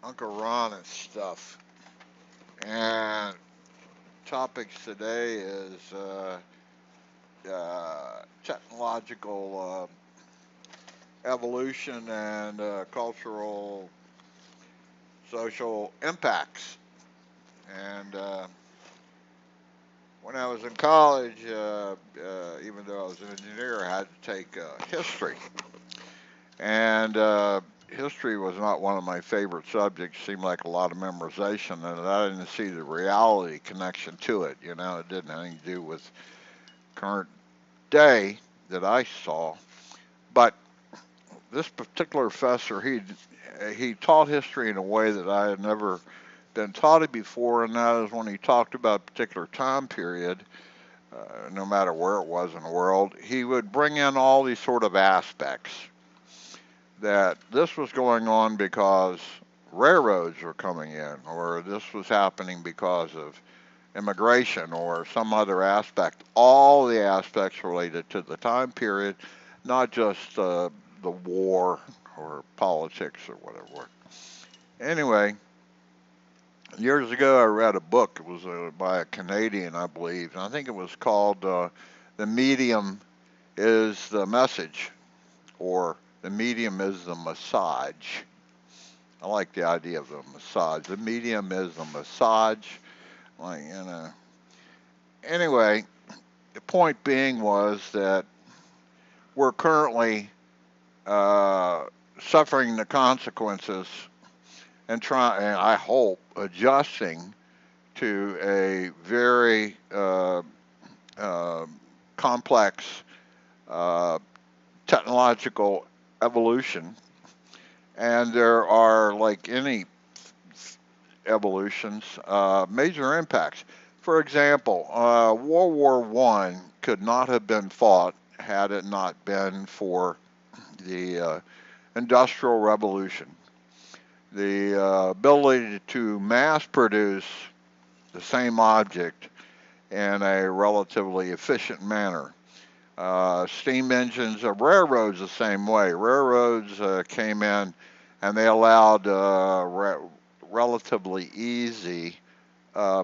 Uncle Ron and stuff. And topics today is technological evolution and cultural social impacts. And when I was in college, even though I was an engineer, I had to take history. And history was not one of my favorite subjects. Seemed like a lot of memorization, and I didn't see the reality connection to it. It didn't have anything to do with current day that I saw. But this particular professor, he taught history in a way that I had never been taught it before, and that is when he talked about a particular time period. No matter where it was in the world, he would bring in all these sort of aspects that this was going on because railroads were coming in, or this was happening because of immigration or some other aspect. All the aspects related to the time period, not just the war or politics or whatever. Anyway, years ago I read a book. It was by a Canadian, I believe, and I think it was called "The Medium is the Message" or "The Medium is the Massage." I like the idea of the massage. The medium is the massage. Like, Anyway, the point being was that we're currently uh, suffering the consequences and and I hope, adjusting to a very uh, complex uh, technological evolution. And there are, like any evolutions, major impacts. For example, World War I could not have been fought had it not been for the Industrial Revolution. The ability to mass produce the same object in a relatively efficient manner. Steam engines of railroads the same way. Railroads came in and they allowed relatively easy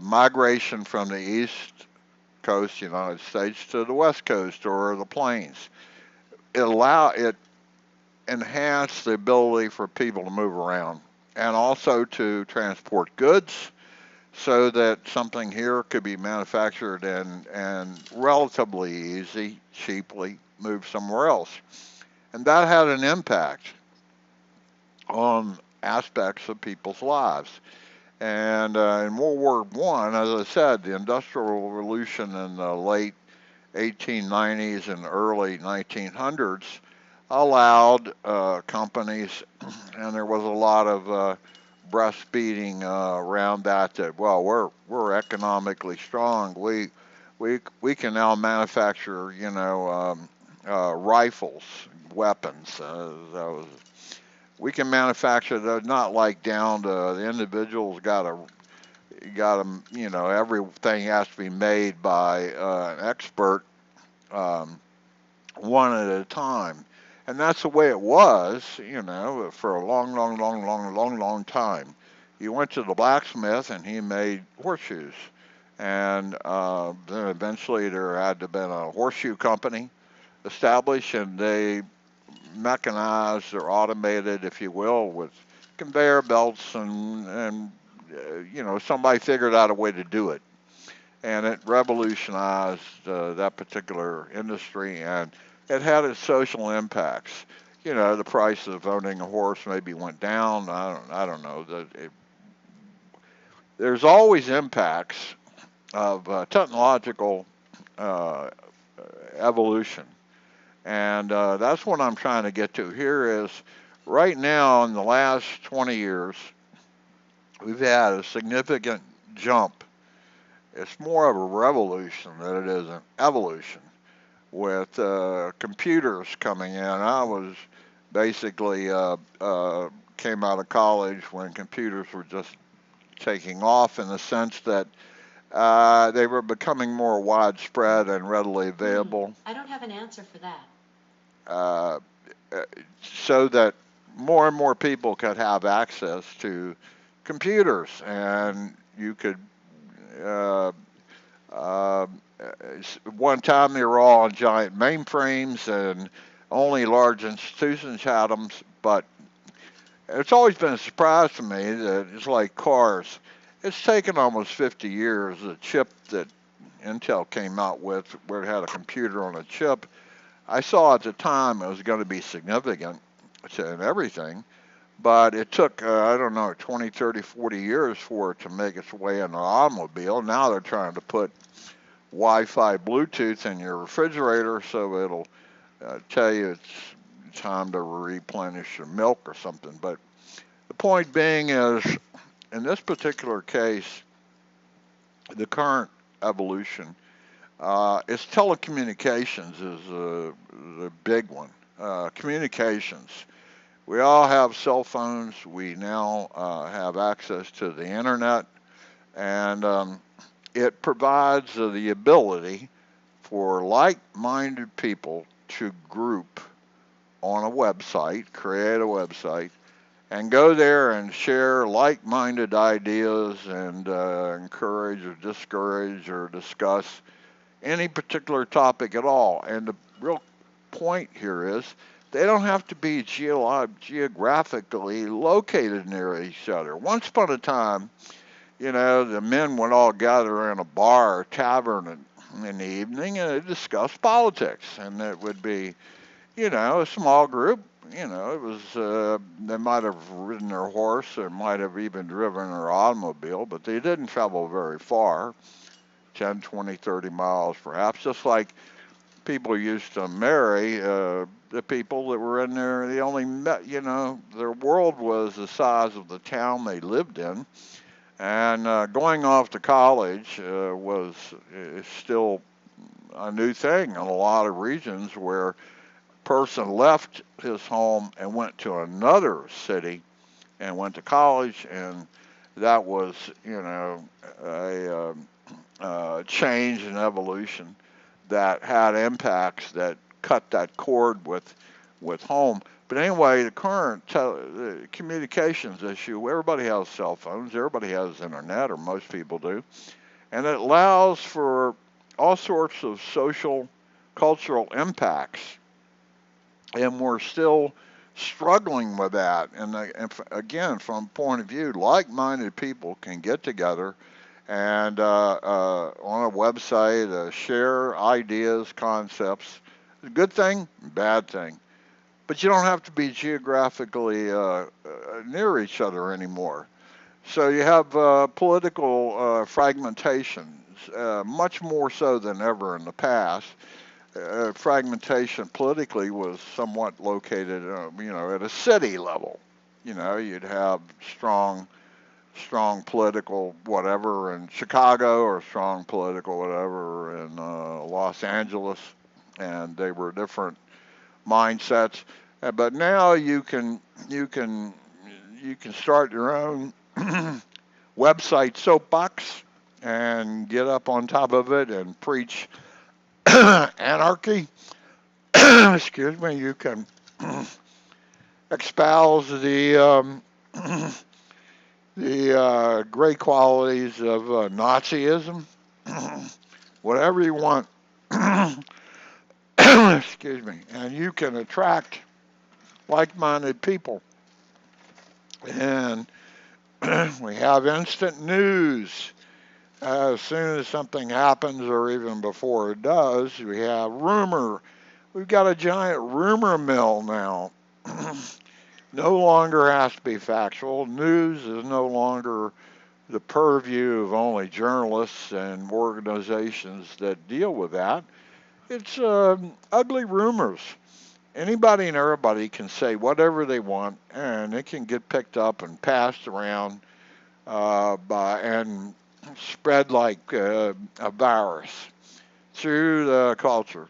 migration from the east coast, United States, to the west coast or the plains. It enhanced the ability for people to move around and also to transport goods so that something here could be manufactured and relatively easy, cheaply moved somewhere else. And that had an impact on aspects of people's lives. And in World War I, as I said, the Industrial Revolution in the late 1890s and early 1900s allowed companies, and there was a lot of breastfeeding around that. Well, we're economically strong. We can now manufacture, rifles, weapons. We can manufacture those, not like down to the individual's got to, everything has to be made by an expert, um, one at a time. And that's the way it was, for a long, long, long, long, long, long time. You went to the blacksmith and he made horseshoes. And then eventually there had to have been a horseshoe company established, and they mechanized or automated, if you will, with conveyor belts, and somebody figured out a way to do it, and it revolutionized that particular industry, and it had its social impacts. The price of owning a horse maybe went down. I don't know. There's always impacts of technological uh, evolution, and that's what I'm trying to get to here. Is right now in the last 20 years, we've had a significant jump. It's more of a revolution than it is an evolution with computers coming in. I was basically came out of college when computers were just taking off, in the sense that they were becoming more widespread and readily available. I don't have an answer for that. Uh, so that more and more people could have access to computers, and you could. Uh, uh, One time they were all on giant mainframes, and only large institutions had them. But it's always been a surprise to me that it's like cars. It's taken almost 50 years. The chip that Intel came out with, where it had a computer on a chip, I saw at the time it was going to be significant and everything. But it took, I don't know, 20, 30, 40 years for it to make its way in an automobile. Now they're trying to put Wi-Fi Bluetooth in your refrigerator so it'll tell you it's time to replenish your milk or something. But the point being is, in this particular case, the current evolution is telecommunications is the big one. Communications. We all have cell phones. We now have access to the internet, and it provides the ability for like-minded people to group on a website, create a website, and go there and share like-minded ideas and encourage or discourage or discuss any particular topic at all. And the real point here is they don't have to be geographically located near each other. Once upon a time, the men would all gather in a bar or tavern in the evening and they'd discuss politics. And it would be, a small group. It was, they might have ridden their horse or might have even driven their automobile, but they didn't travel very far, 10, 20, 30 miles perhaps, just like people used to marry the people that were in there. They only met, their world was the size of the town they lived in. And going off to college was still a new thing in a lot of regions where a person left his home and went to another city and went to college, and that was, a change in evolution that had impacts that cut that cord with home. But anyway, the current communications issue, everybody has cell phones, everybody has internet, or most people do, and it allows for all sorts of social, cultural impacts. And we're still struggling with that. And again, from a point of view, like-minded people can get together and on a website share ideas, concepts. Good thing, bad thing. But you don't have to be geographically near each other anymore. So you have political fragmentation, much more so than ever in the past. Fragmentation politically was somewhat located, at a city level. You'd have strong political whatever in Chicago or strong political whatever in Los Angeles, and they were different mindsets. But now you can start your own website soapbox and get up on top of it and preach anarchy. Excuse me. You can espouse the great qualities of Nazism, whatever you want. Excuse me. And you can attract like-minded people. And we have instant news. As soon as something happens, or even before it does, we have rumor. We've got a giant rumor mill now. No longer has to be factual. News is no longer the purview of only journalists and organizations that deal with that. It's ugly rumors. Anybody and everybody can say whatever they want, and it can get picked up and passed around and spread like a virus through the culture.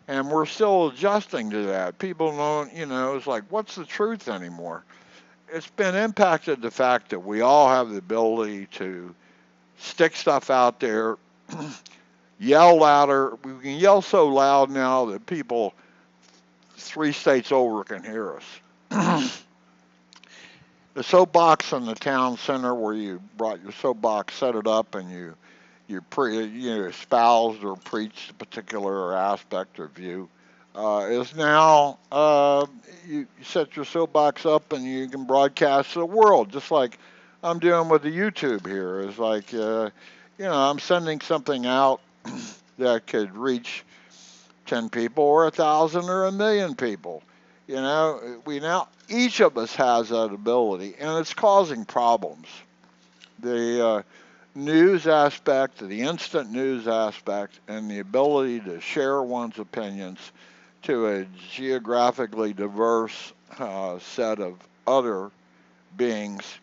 And we're still adjusting to that. People don't, it's like, what's the truth anymore? It's been impacted the fact that we all have the ability to stick stuff out there, yell louder. We can yell so loud now that people 3 states over can hear us. the soapbox in the town center where you brought your soapbox, set it up, and you espoused or preached a particular aspect or view. Is now you set your soapbox up and you can broadcast to the world, just like I'm doing with the YouTube here. Is like I'm sending something out that could reach 10 people or 1,000 or 1,000,000 people. We now, each of us has that ability, and it's causing problems. The news aspect, the instant news aspect, and the ability to share one's opinions to a geographically diverse set of other beings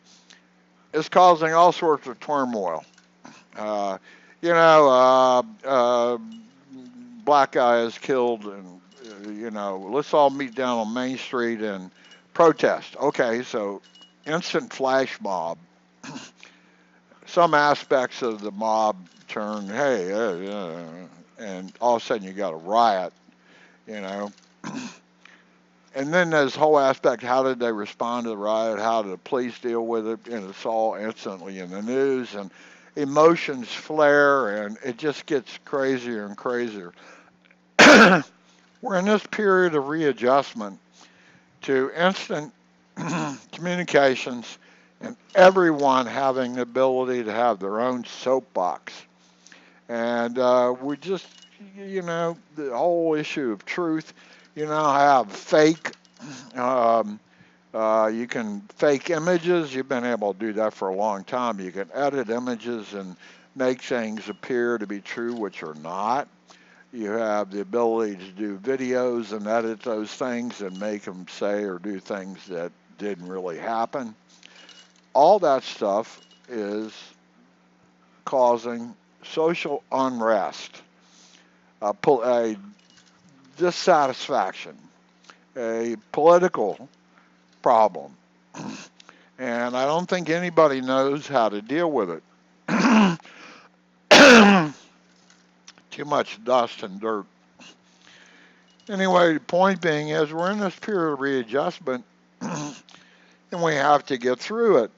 is causing all sorts of turmoil. Uh, you know, black guy is killed, and let's all meet down on Main Street and protest. Okay, so instant flash mob. Some aspects of the mob turn, hey, and all of a sudden you got a riot, you know. And then there's whole aspect, how did they respond to the riot? How did the police deal with it? And it's all instantly in the news, and emotions flare, and it just gets crazier and crazier. We're in this period of readjustment to instant communications and everyone having the ability to have their own soapbox. And we just, the whole issue of truth, have fake, um, you can fake images. You've been able to do that for a long time. You can edit images and make things appear to be true, which are not. You have the ability to do videos and edit those things and make them say or do things that didn't really happen. All that stuff is causing social unrest, a dissatisfaction, a political problem. And I don't think anybody knows how to deal with it. Too much dust and dirt. Anyway, the point being is we're in this period of readjustment and we have to get through it.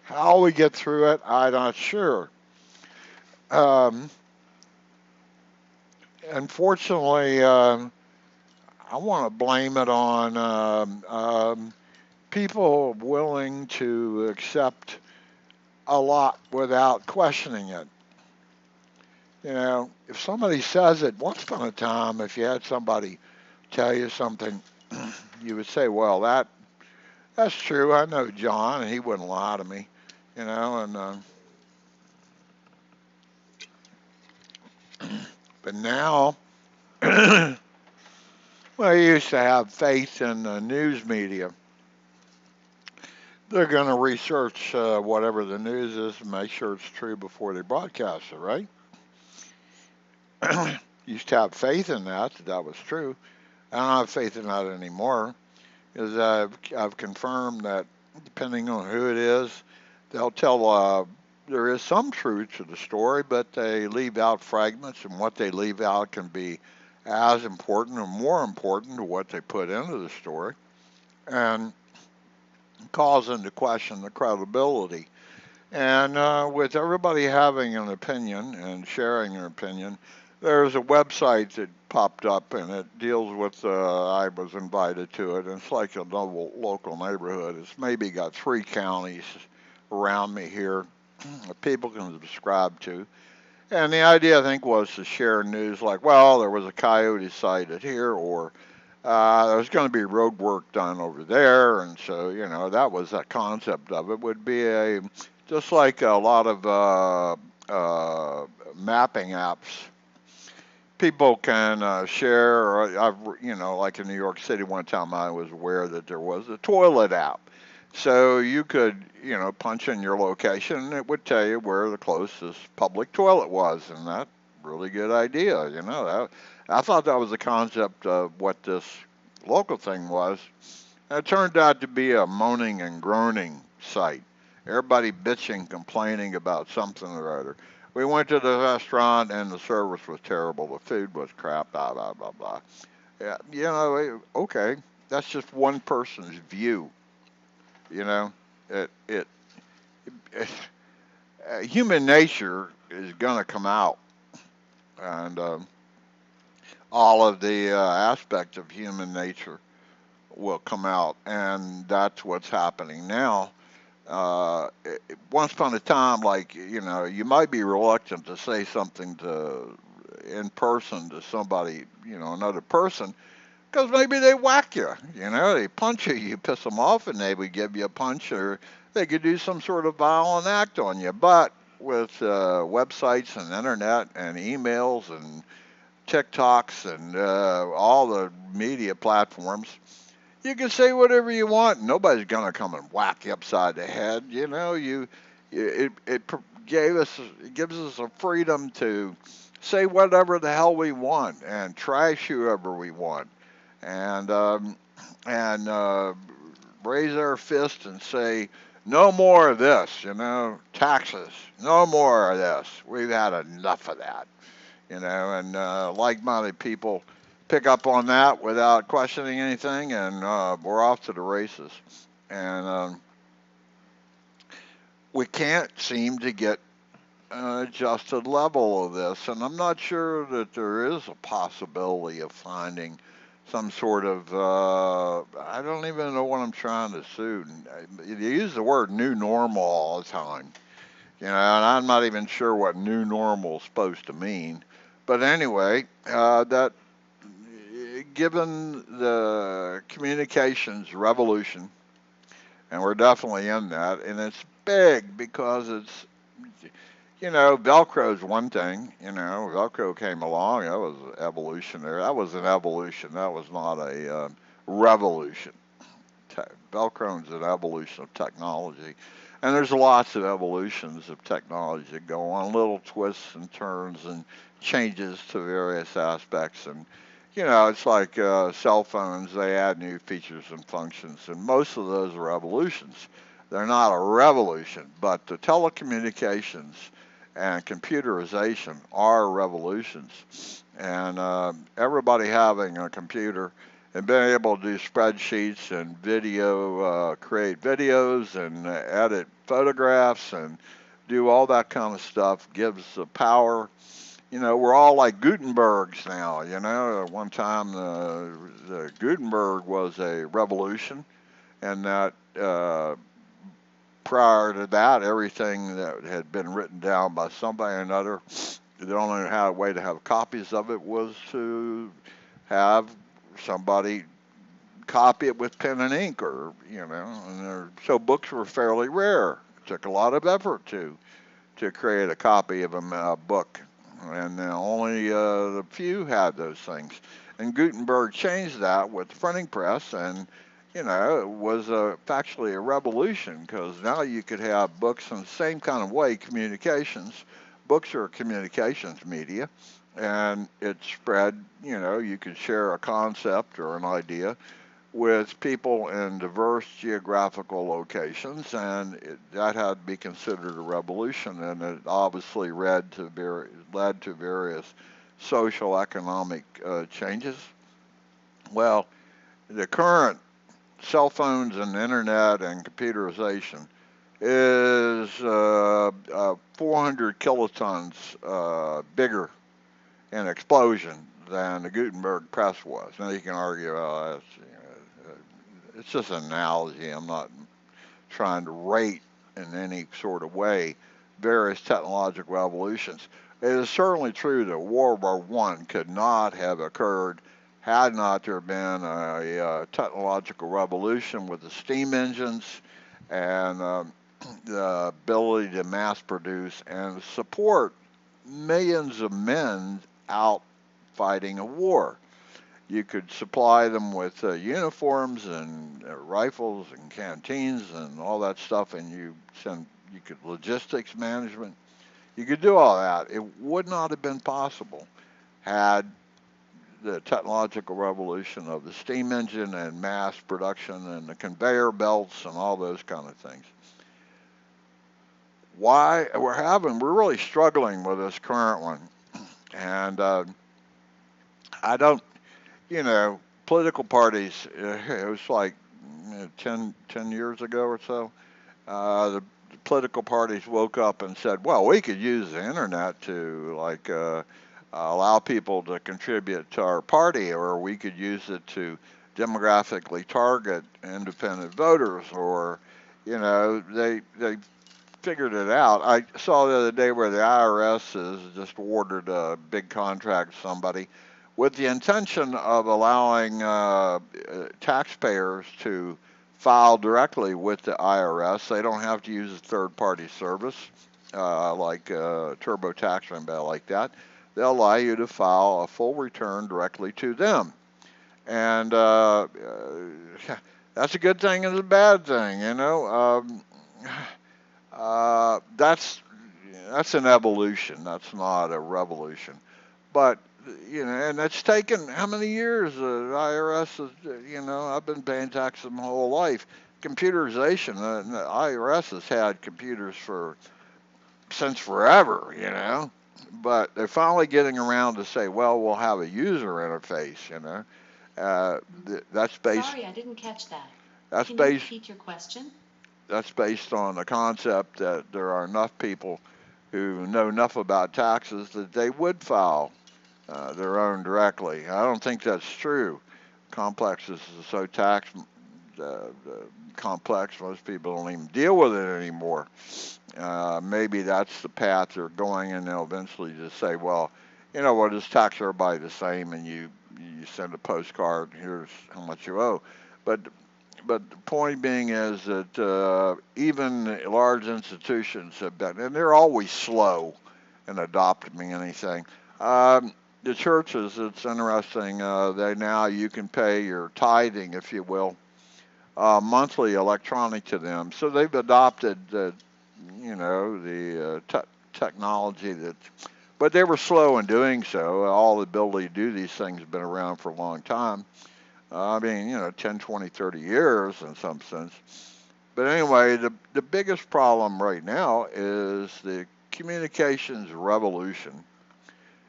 How we get through it, I'm not sure. Um, Unfortunately, I want to blame it on people willing to accept a lot without questioning it. If somebody says it, once upon a time, if you had somebody tell you something, you would say, well, that's true. I know John, and he wouldn't lie to me, and but now, well, you used to have faith in the news media. They're going to research whatever the news is and make sure it's true before they broadcast it, right? Used to have faith in that was true. I don't have faith in that anymore, because I've confirmed that depending on who it is, they'll tell there is some truth to the story, but they leave out fragments, and what they leave out can be as important or more important to what they put into the story, and cause them to question the credibility. And with everybody having an opinion and sharing their opinion, there's a website that popped up and it deals with, I was invited to it, and it's like a local neighborhood. It's maybe got 3 counties around me here that people can subscribe to. And the idea, I think, was to share news like, well, there was a coyote sighted here, or there's going to be road work done over there. And so, that was that concept of it. Would be just like a lot of mapping apps. People can share, or like in New York City one time I was aware that there was a toilet app. So you could, punch in your location and it would tell you where the closest public toilet was. And that's a really good idea, I thought that was the concept of what this local thing was. And it turned out to be a moaning and groaning site. Everybody bitching, complaining about something or other. We went to the restaurant and the service was terrible. The food was crap, blah, blah, blah, blah. Yeah, okay, that's just one person's view. You know, it it, it human nature is going to come out, and all of the aspects of human nature will come out, and that's what's happening now. Once upon a time, like, you might be reluctant to say something to in person to somebody, another person, because maybe they whack you, they punch you, you piss them off, and they would give you a punch, or they could do some sort of violent act on you. But with websites and internet and emails and TikToks and all the media platforms, you can say whatever you want. Nobody's gonna come and whack you upside the head. It gives us a freedom to say whatever the hell we want and trash whoever we want, and raise our fist and say no more of this. Taxes, no more of this. We've had enough of that. And like-minded people pick up on that without questioning anything, and we're off to the races. And we can't seem to get an adjusted level of this, and I'm not sure that there is a possibility of finding some sort of I don't even know what I'm trying to say. You use the word new normal all the time, and I'm not even sure what new normal is supposed to mean. But anyway, that given the communications revolution, and we're definitely in that, and it's big because Velcro is one thing. Velcro came along. That was evolutionary. That was an evolution. That was not a revolution. Velcro is an evolution of technology. And there's lots of evolutions of technology that go on, little twists and turns and changes to various aspects. And, it's like cell phones, they add new features and functions, and most of those are evolutions. They're not a revolution, but the telecommunications and computerization are revolutions. And everybody having a computer and being able to do spreadsheets and create videos and edit photographs and do all that kind of stuff gives the power. We're all like Gutenbergs now. At one time the Gutenberg was a revolution, and that prior to that, everything that had been written down by somebody or another, the only way to have copies of it was to have somebody copy it with pen and ink, or so books were fairly rare. It took a lot of effort to create a copy of a book, and only the few had those things. And Gutenberg changed that with the printing press, and it was actually a revolution, because now you could have books in the same kind of way. Communications, books are communications media, and it spread. You could share a concept or an idea with people in diverse geographical locations, and that had to be considered a revolution, and it obviously led to various social economic changes. Well, the current cell phones and internet and computerization is 400 kilotons bigger in explosion than the Gutenberg press was. Now you can argue, it's just an analogy. I'm not trying to rate in any sort of way various technological revolutions. It is certainly true that World War One could not have occurred had not there been a technological revolution with the steam engines and the ability to mass produce and support millions of men out fighting a war. You could supply them with uniforms and rifles and canteens and all that stuff, and you could logistics management. You could do all that. It would not have been possible had the technological revolution of the steam engine and mass production and the conveyor belts and all those kind of things. Why we're really struggling with this current one, and I don't, political parties. It was like 10 years ago or so, the political parties woke up and said, well, we could use the internet to allow people to contribute to our party, or we could use it to demographically target independent voters, or they figured it out. I saw the other day where the IRS has just awarded a big contract to somebody with the intention of allowing taxpayers to file directly with the IRS. They don't have to use a third-party service like TurboTax or anything like that. They'll allow you to file a full return directly to them, and that's a good thing and a bad thing. That's an evolution. That's not a revolution. But and it's taken how many years? The IRS is, I've been paying taxes my whole life. Computerization. The IRS has had computers for since forever. But they're finally getting around to say, well, we'll have a user interface. That's based. Sorry, I didn't catch that. That's Can you based. repeat your question? That's based on the concept that there are enough people who know enough about taxes that they would file their own directly. I don't think that's true. Complexes is so uh, complex, most people don't even deal with it anymore. Maybe that's the path they're going, and they'll eventually just say, well, we'll just tax everybody the same, and you send a postcard, here's how much you owe. But the point being is that even large institutions have been, and they're always slow in adopting anything. The churches, it's interesting. They now you can pay your tithing, if you will, monthly electronic to them. So they've adopted the technology that, but they were slow in doing so. All the ability to do these things has been around for a long time. I mean, 10, 20, 30 years in some sense. But anyway, the biggest problem right now is the communications revolution.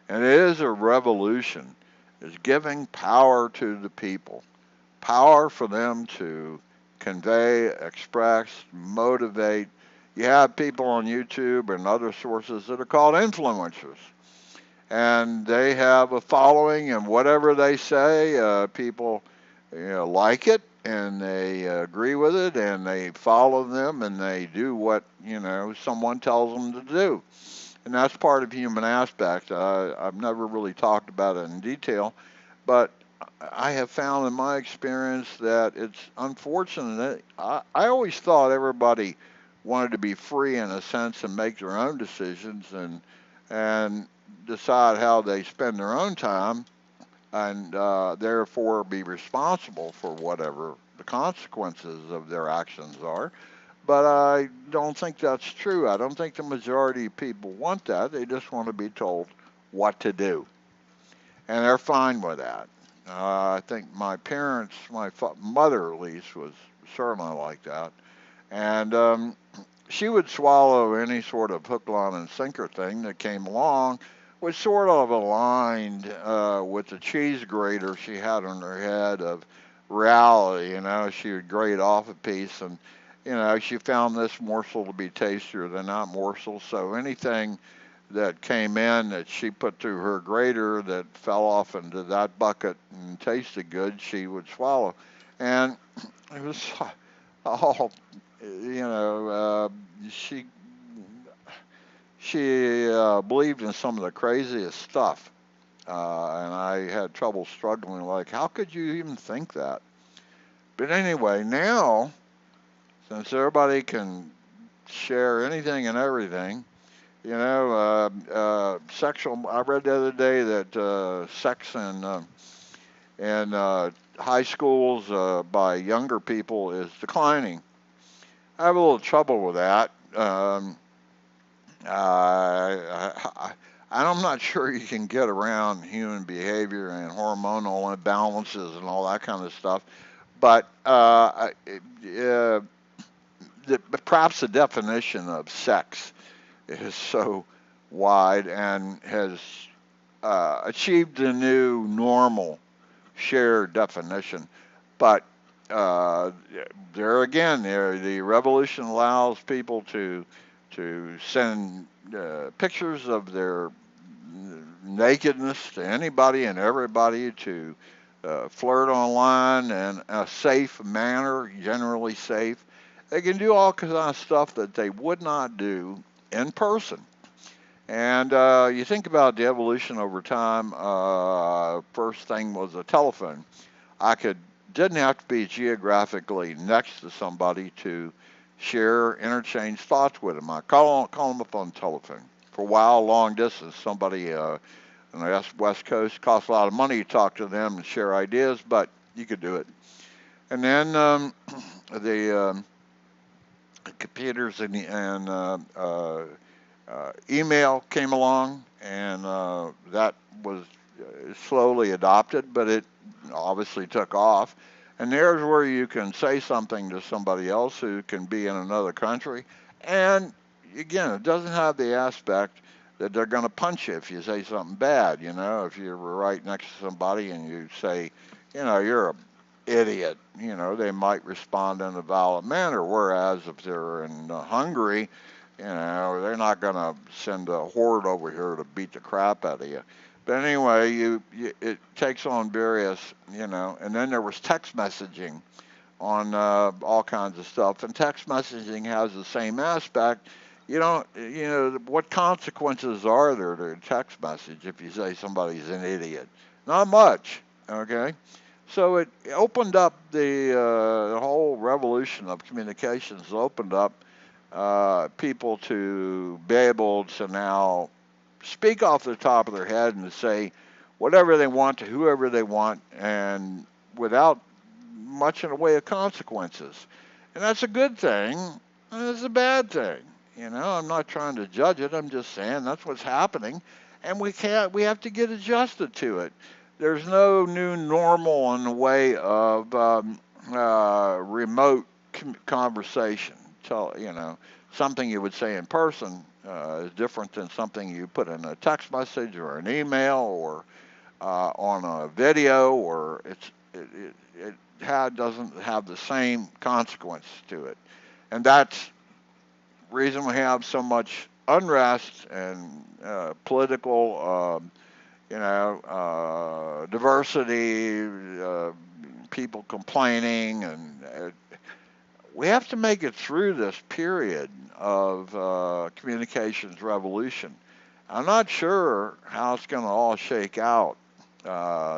And it is a revolution. It's giving power to the people, power for them to convey, express, motivate. You have people on YouTube and other sources that are called influencers, and they have a following, and whatever they say, people like it, and they agree with it, and they follow them, and they do what someone tells them to do. And that's part of human aspect. I've never really talked about it in detail, but I have found in my experience that it's unfortunate. I always thought everybody wanted to be free in a sense and make their own decisions and decide how they spend their own time, and therefore be responsible for whatever the consequences of their actions are. But I don't think that's true. I don't think the majority of people want that. They just want to be told what to do, and they're fine with that. I think my parents, mother at least, was certainly like that, and she would swallow any sort of hook, line, and sinker thing that came along, which sort of aligned with the cheese grater she had on her head of reality. She would grate off a piece, and she found this morsel to be tastier than that morsel. So anything that came in that she put through her grater that fell off into that bucket and tasted good, she would swallow. And it was all, she believed in some of the craziest stuff. And I had trouble struggling, like, how could you even think that? But anyway, now, since everybody can share anything and everything, sexual. I read the other day that sex in high schools by younger people is declining. I have a little trouble with that. I'm not sure you can get around human behavior and hormonal imbalances and all that kind of stuff, but perhaps the definition of sex is so wide and has achieved a new normal shared definition. But uh, there again, the revolution allows people to send pictures of their nakedness to anybody and everybody, to flirt online in a safe manner, generally safe. They can do all kinds of stuff that they would not do in person. And you think about the evolution over time. First thing was a telephone. I could didn't have to be geographically next to somebody to share, interchange thoughts with them. I call them up on the telephone. For a while, long distance, somebody on the West Coast cost a lot of money to talk to them and share ideas, but you could do it. And then the computers and email came along, and that was slowly adopted, but it obviously took off. And there's where you can say something to somebody else who can be in another country. And again, it doesn't have the aspect that they're going to punch you if you say something bad. You know, if you're right next to somebody and you say, you know, you're a idiot, you know, they might respond in a violent manner. Whereas if they're in Hungary, you know, they're not going to send a horde over here to beat the crap out of you. But anyway, it takes on various, you know, and then there was text messaging on all kinds of stuff, and text messaging has the same aspect. You know, what consequences are there to a text message if you say somebody's an idiot? Not much, okay? So it opened up the whole revolution of communications, opened up people to be able to now speak off the top of their head and say whatever they want to whoever they want, and without much in the way of consequences. And that's a good thing, and it's a bad thing. You know, I'm not trying to judge it. I'm just saying that's what's happening, and we have to get adjusted to it. There's no new normal in the way of remote conversation. You know, something you would say in person is different than something you put in a text message or an email or on a video, or doesn't have the same consequence to it. And that's the reason we have so much unrest and political, diversity, people complaining, and we have to make it through this period of communications revolution. I'm not sure how it's going to all shake out.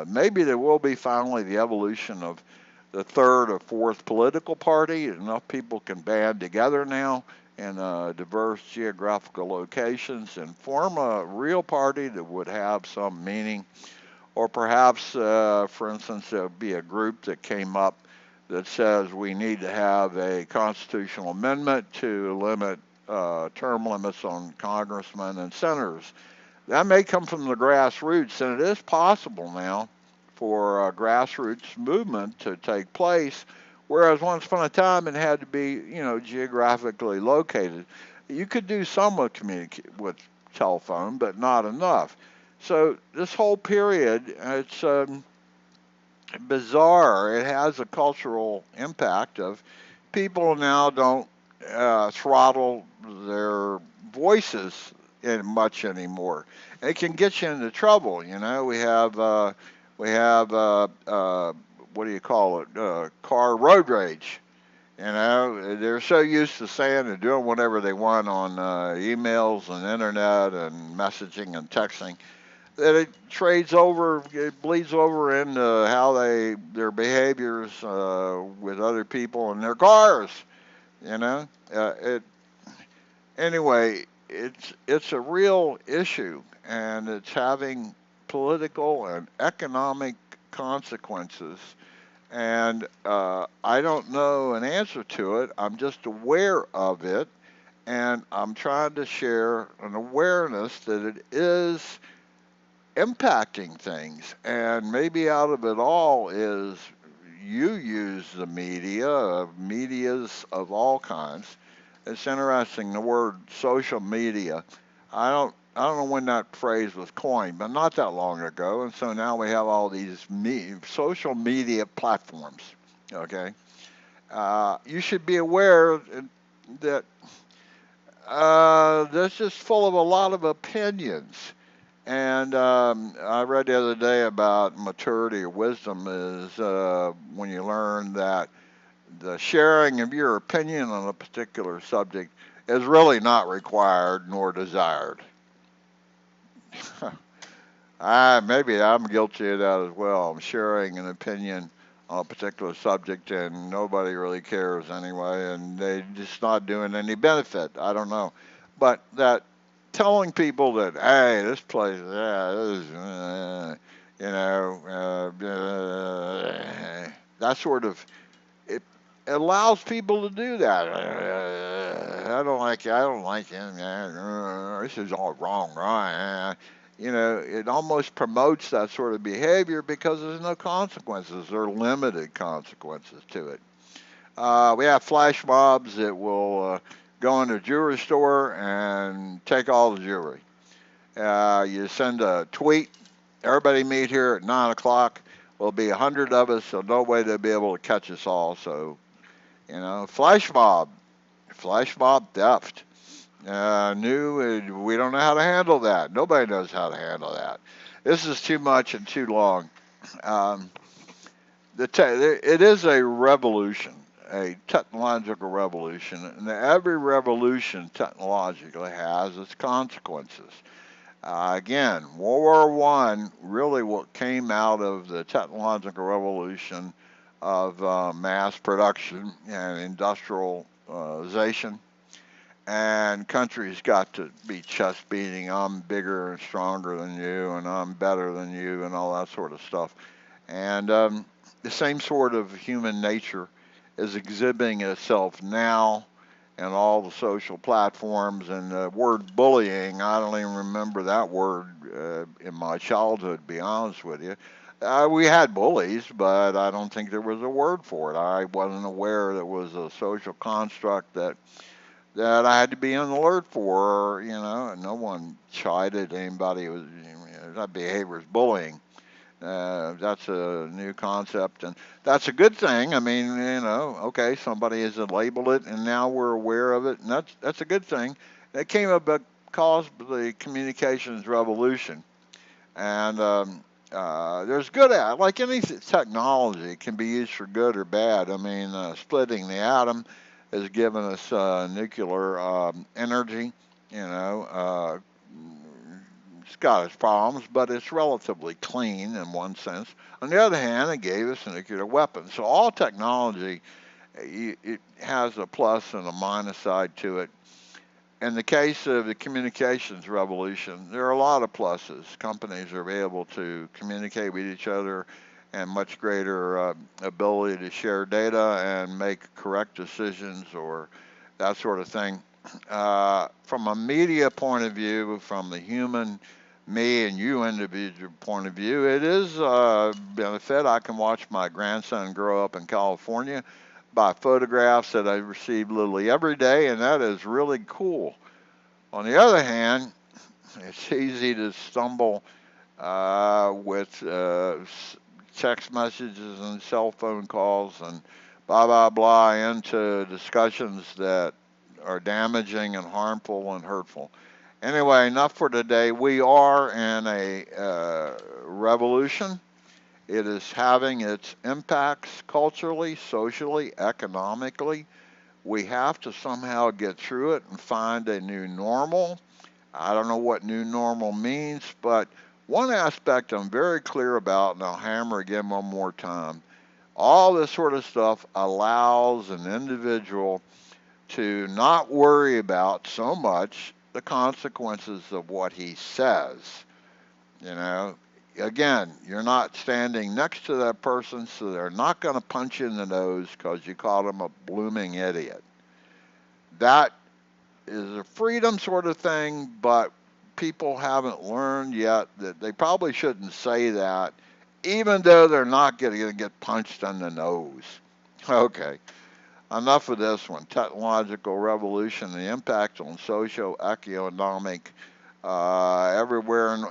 Maybe there will be finally the evolution of the third or fourth political party. Enough people can band together now in diverse geographical locations and form a real party that would have some meaning. Or perhaps, for instance, there would be a group that came up that says we need to have a constitutional amendment to limit term limits on congressmen and senators. That may come from the grassroots, and it is possible now for a grassroots movement to take place, whereas once upon a time it had to be, geographically located. You could do some with with telephone, but not enough. So this whole period, it's bizarre. It has a cultural impact of people now don't throttle their voices in much anymore. It can get you into trouble. You know, we have what do you call it? Car road rage. You know, they're so used to saying and doing whatever they want on emails and internet and messaging and texting that it bleeds over into how their behaviors with other people in their cars. You know, it anyway. It's a real issue, and it's having political and economic consequences. And I don't know an answer to it. I'm just aware of it, and I'm trying to share an awareness that it is impacting things. And maybe out of it all is you use the medias of all kinds. It's interesting the word social media. I don't know when that phrase was coined, but not that long ago. And so now we have all these social media platforms. Okay, you should be aware that this is full of a lot of opinions. And I read the other day about maturity or wisdom is when you learn that the sharing of your opinion on a particular subject is really not required nor desired. Maybe I'm guilty of that as well. I'm sharing an opinion on a particular subject and nobody really cares anyway, and they just not doing any benefit. I don't know. But that telling people that, hey, this place, yeah, this is, that sort of, it allows people to do that. I don't like it. I don't like him. This is all wrong, right? It almost promotes that sort of behavior because there's no consequences or limited consequences to it. We have flash mobs that will go into a jewelry store and take all the jewelry. You send a tweet, everybody meet here at 9 o'clock. There'll be 100 of us, so no way to be able to catch us all. So, flash mob theft. We don't know how to handle that. Nobody knows how to handle that. This is too much and too long. Um, it is a revolution, a technological revolution, and every revolution technologically has its consequences. Again, World War One really what came out of the technological revolution of mass production and industrialization, and countries got to be chest beating. I'm bigger and stronger than you, and I'm better than you, and all that sort of stuff. And the same sort of human nature is exhibiting itself now in all the social platforms. And the word bullying, I don't even remember that word in my childhood, to be honest with you. We had bullies, but I don't think there was a word for it. I wasn't aware that it was a social construct that I had to be on the alert for. And no one chided anybody. That behavior is bullying. That's a new concept, and that's a good thing. I mean, okay, somebody has labeled it, and now we're aware of it, and that's a good thing. It came about because of the communications revolution, and there's good at like any technology it can be used for good or bad. I mean, splitting the atom has given us nuclear energy. You know, it's got its problems, but it's relatively clean in one sense. On the other hand, it gave us a nuclear weapon. So all technology, it has a plus and a minus side to it. In the case of the communications revolution, there are a lot of pluses. Companies are able to communicate with each other and much greater ability to share data and make correct decisions or that sort of thing. From a media point of view, from the human, me and you individual point of view, it is a benefit. I can watch my grandson grow up in California by photographs that I receive literally every day, and that is really cool. On the other hand, it's easy to stumble with text messages and cell phone calls and blah, blah, blah into discussions that are damaging and harmful and hurtful. Anyway, enough for today. We are in a revolution. It is having its impacts culturally, socially, economically. We have to somehow get through it and find a new normal. I don't know what new normal means, but one aspect I'm very clear about, and I'll hammer again one more time, all this sort of stuff allows an individual to not worry about so much the consequences of what he says. You know, again, you're not standing next to that person, so they're not going to punch you in the nose because you called them a blooming idiot. That is a freedom sort of thing, but people haven't learned yet that they probably shouldn't say that, even though they're not going to get punched in the nose. Okay, enough of this one. Technological revolution, the impact on socio-economic everywhere, and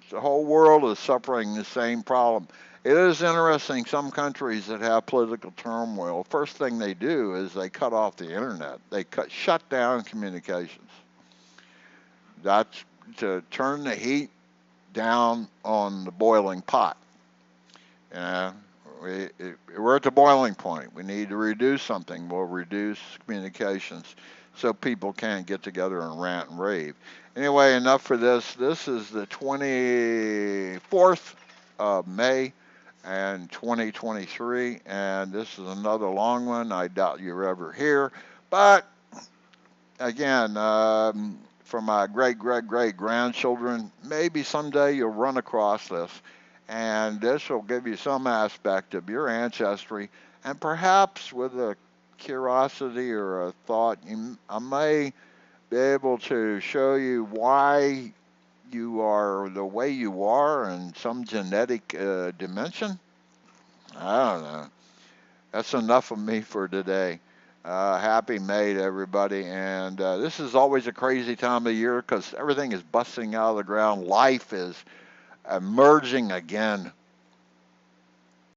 the whole world is suffering the same problem. It is interesting. Some countries that have political turmoil, first thing they do is they cut off the internet. They shut down communications. That's to turn the heat down on the boiling pot. Yeah, we're at the boiling point. We need to reduce something. We'll reduce communications so people can't get together and rant and rave. Anyway, enough for this. This is the 24th of May and 2023, and this is another long one. I doubt you're ever here. But again, for my great grandchildren, maybe someday you'll run across this, and this will give you some aspect of your ancestry, and perhaps with a curiosity or a thought, I may be able to show you why you are the way you are in some genetic dimension. I don't know. That's enough of me for today. Happy May to everybody. And this is always a crazy time of year because everything is busting out of the ground. Life is emerging again.